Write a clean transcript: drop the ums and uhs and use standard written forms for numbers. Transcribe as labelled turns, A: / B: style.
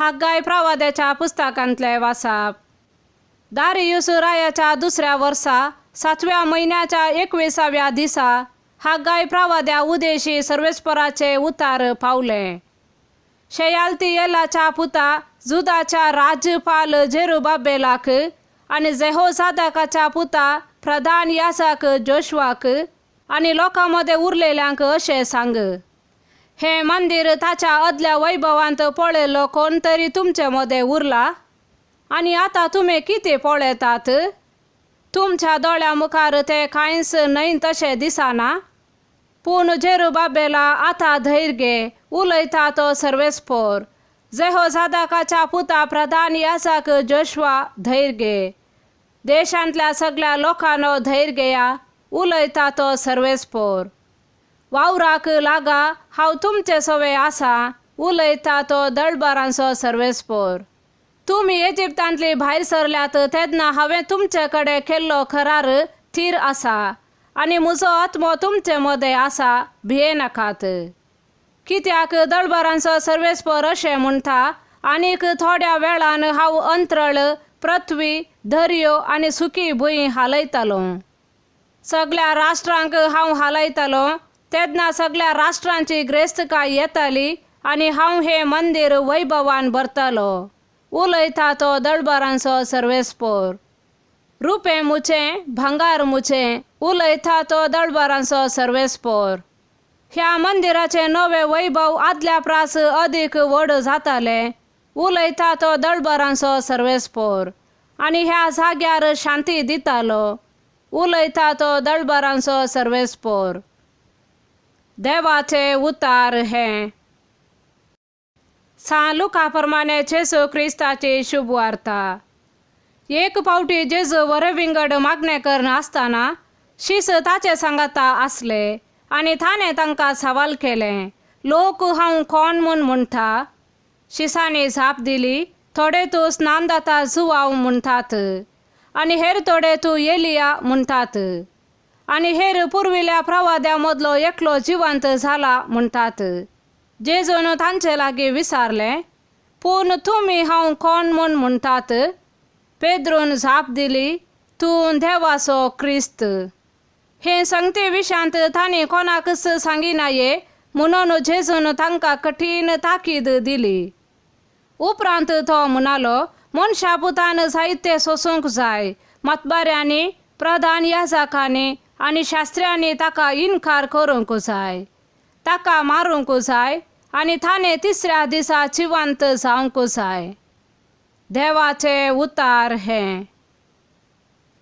A: हागाय प्रवाद्याच्या पुस्तकांतले वाचप. दारियुस रायाच्या दुसऱ्या वर्सा 7व्या महिन्याच्या 21व्या दिसा हागाय प्रवाद्या उदेशी सर्वेस्पराचे उतार पावले. शेयाल्तियेलाच्या पुता जुदाच्या राज्यपाल जेरुबाबेलाक आणि जेहोजादाकाच्या पुता प्रधान याजाक जोशवाक आणि लोकांमध्ये उरलेल्यांक अशें सांग, हे मंदिर ताच्या अदल्या वैभवांत पळयलो कोण तरी तुमचे मध्ये उरला आणि आता तुम्ही किती पळयतात? तुमच्या दोळ्या मुखार ते कांयच न्हय तशें दिसना. पूण जेरुबाबेला आता धैर्य घे, उलयता तो सर्वेस्पर. जेहोजादाकाच्या पुता प्रधान याजाक जोशवा धैर्य घे. देशांतल्या सगळ्या लोकांनो धैर्य घेया, उलयता तो सर्वेस्पर. वावराक लागा, हांव तुमचे सवे आसा, उलयता तो दळबारांचो सर्वेस्पर. तुमी इजिप्तांतली भायर सरल्यात तेन्ना हांवें तुमचे कडेन केल्लो करार थीर आसा आनी म्हजो आत्मो तुमचे मदें आसा, भियेनाकात. कित्याक दळबारांचो सर्वेस्पर अशें म्हणटा, आनीक थोड्या वेळान हांव अंतरळ, पृथ्वी, दर्यो आनी सुकी भुंय हालयतलो. सगळ्या राष्ट्रांक हांव हालयतलो. तेन्ना सगळ्या राष्ट्रांची ग्रेस्तकाय येतली आनी हांव हे मंदिर वैभवान भरतलो, उलयता तो दळबारांचो सर्वेस्पर. रुपें मुचें, भांगार मुचें, उलयता तो दळबारांचो सर्वेस्पर. ह्या मंदिराचे नवे वैभव आदल्या प्रास अदीक व्हड जातले, उलयता तो दळबारांचो सर्वेस्पर. आनी ह्या जाग्यार शांती दितलो, उलयता तो दळबारांचो सर्वेस्पर. देवाचे उतार हे. सा लुका प्रमाणे जेजू क्रिस्ताची शुभ वार्ता. एक फावटी जेजू वरविंगड मागणे करून आसतना शिस ताचे सांगाता आसले आनी ताणें तांकां सवाल केले, लोक हांव कोण म्हूण म्हणटा? शिसांनी जाप दिली, थोडे तूं स्नानदाता जुवांव म्हणटात आनी हेर थोडे तूं एलिया म्हणटात आनी हेर पुर्विल्ल्या प्रवाद्या मदलो एकलो जिवंत जाला म्हणटात. जेजून तांचे लागीं विचारले, पूण तुमी हांव कोण म्हूण म्हणटात? पेद्रून जाप दिली, तूं देवाचो क्रिस्त. हे सांगते विशांत तांणी कोणाकच सांगिनाये म्हणून जेजून तांकां कठीण ताकीद दिली. उपरांत तो म्हणालो, मनशा पुतान जायते सोसूंक जाय. मतबाऱ्यांनी, प्रधान याजकांनी आनी शास्त्र्यांनी ताका इन्कार करूंक जाय, ताका मारूंक जाय आनी ताणें तिसऱ्या दिसा जिवंत जावंक जाय. देवाचे उतार हे.